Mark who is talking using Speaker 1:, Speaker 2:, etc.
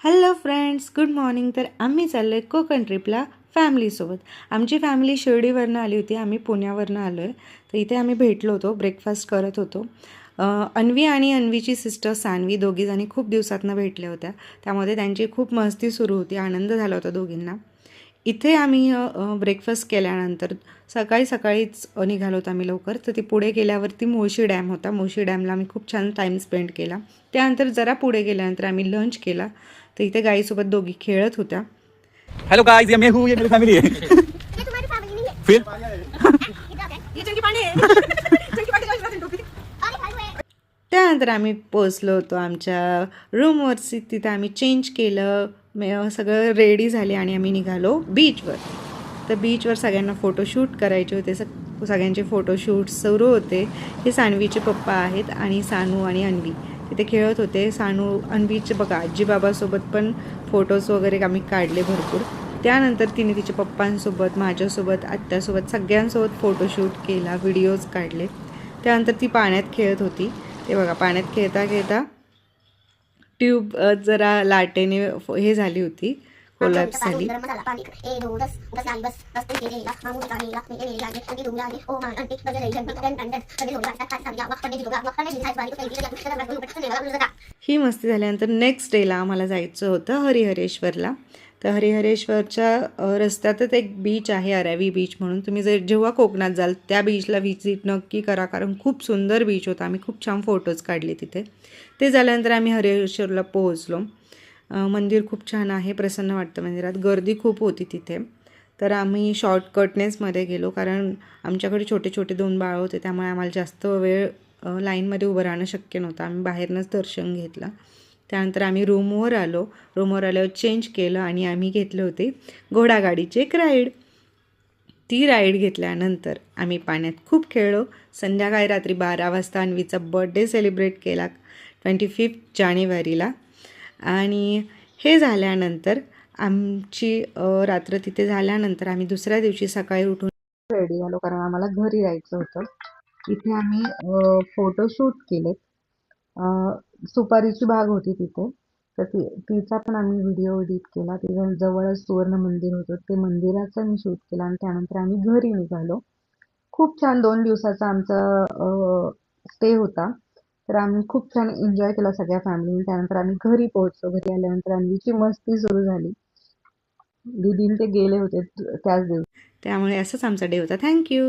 Speaker 1: Hello friends, good morning. तर आम्ही चाललो आहे कोकण ट्रिपला फॅमिलीसोबत. आमची फॅमिली शिर्डीवरनं आली होती, आम्ही पुण्यावरनं आलो आहे. तर इथे आम्ही भेटलो होतो, ब्रेकफास्ट करत होतो. अन्वी आणि अन्वीची सिस्टर सान्वी दोघीजणी खूप दिवसातनं भेटल्या होत्या, त्यामध्ये त्यांची खूप मस्ती सुरू होती, आनंद झाला होता दोघींना. इथे आम्ही ब्रेकफास्ट केल्यानंतर सकाळीच निघालो होतो आम्ही लवकर. तर ती पुढे गेल्यावरती मुळशी डॅम होता. मुळशी डॅमला आम्ही खूप छान टाईम स्पेंड केला. त्यानंतर जरा पुढे गेल्यानंतर आम्ही लंच केला. तर इथे गाईसोबत दोघी खेळत होत्या.
Speaker 2: हेलो गाइस, ये मैं हूँ, ये मेरी फैमिली है।
Speaker 3: ये तुम्हारी फैमिली नहीं है।
Speaker 2: फिर
Speaker 3: ये चंकी पांडे है। चंकी पांडे का इस्लाम टोपी। अरे भाई है।
Speaker 1: त्यानंतर आम्ही पोचलो होतो आमच्या रूमवरची. तिथे आम्ही चेंज केलं, सगळं रेडी झाले आणि आम्ही निघालो बीचवर. तर बीचवर सगळ्यांना फोटोशूट करायचे होते. सगळ्यांचे फोटोशूट सुरू होते. हे सानवीचे पप्पा आहेत आणि सानू आणि अन्वी तिथे खेळत होते. सानू अन्वीचे बघा आजीबाबासोबत पण फोटोज वगैरे आम्ही काढले भरपूर. त्यानंतर तिने तिच्या पप्पांसोबत, माझ्यासोबत, आत्यासोबत सगळ्यांसोबत फोटोशूट केला, व्हिडिओज काढले. त्यानंतर ती पाण्यात खेळत होती. ते बघा पाण्यात खेळता खेळता ट्यूब जरा लाटेने हे झाली होती, कोलॅप्स झाली.
Speaker 3: गरम मसाला पानी 1 2 10 10 नाही बस 10 ते केलेला मामूली काढलेला मेरे आगे कधी दूर आगे ओ मान अंटी बजे रही जन टन कधी लोला काय सांगितलं मग कधी जोगा मग कधी साईज वाली काही दिली त्याला लागून पटकन नेला लागला.
Speaker 1: ही मस्ती झाल्यानंतर नेक्स्ट डेला आम्हाला जायचं होतं हरिहरेश्वरला. तर हरिहरेश्वरच्या रस्त्यातच एक बीच आहे, अरावी बीच म्हणून. तुम्ही जेव्हा कोकणात जाल त्या बीचला व्हिजिट नक्की करा, कारण खूप सुंदर बीच होता. आम्ही खूप छान फोटोज काढले तिथे. ते झाल्यानंतर आम्ही हरिहरेश्वरला पोहोचलो. मंदिर खूप छान आहे, प्रसन्न वाटतं मंदिरात. गर्दी खूप होती तिथे. तर आम्ही शॉर्टकटनेच मध्ये गेलो, कारण आमच्याकडे छोटे छोटे 2 बाळ होते, त्यामुळे आम्हाला जास्त वेळ लाईनमध्ये उभं राहणं शक्य नव्हतं. आम्ही बाहेरनंच दर्शन घेतलं. त्यानंतर आम्ही रूमवर आल्यावर चेंज केलं आणि आम्ही घेतले होते घोडागाडीचे एक राईड. ती राईड घेतल्यानंतर आम्ही पाण्यात खूप खेळलो. संध्याकाळी रात्री 12 वाजता अन्वीचा बर्थडे सेलिब्रेट केला 25 जानेवारीला. आणि हे झाल्यानंतर आमची रात्र तिथे झाल्यानंतर आम्ही दुसऱ्या दिवशी सकाळी उठून रेडी झालो, कारण आम्हाला घरी जायचं होतं. इथे आम्ही फोटोशूट केले. सुपारीची बाग होती तिथे, तर तिचा पण आम्ही व्हिडिओ एडिट केला. तिच्या जवळच सुवर्ण मंदिर होतं, ते मंदिराचं मी शूट केलं आणि त्यानंतर आम्ही घरी निघालो. खूप छान 2 दिवसाचा आमचा स्टे होता. तर आम्ही खूप छान एन्जॉय केला सगळ्या फॅमिलीने. त्यानंतर आम्ही घरी पोहोचलो. घरी आल्यानंतर अन्वीची मस्ती सुरू झाली. दीदीन ते गेले होते त्याच दिवशी. त्यामुळे असंच आमचा डे होता. थँक्यू.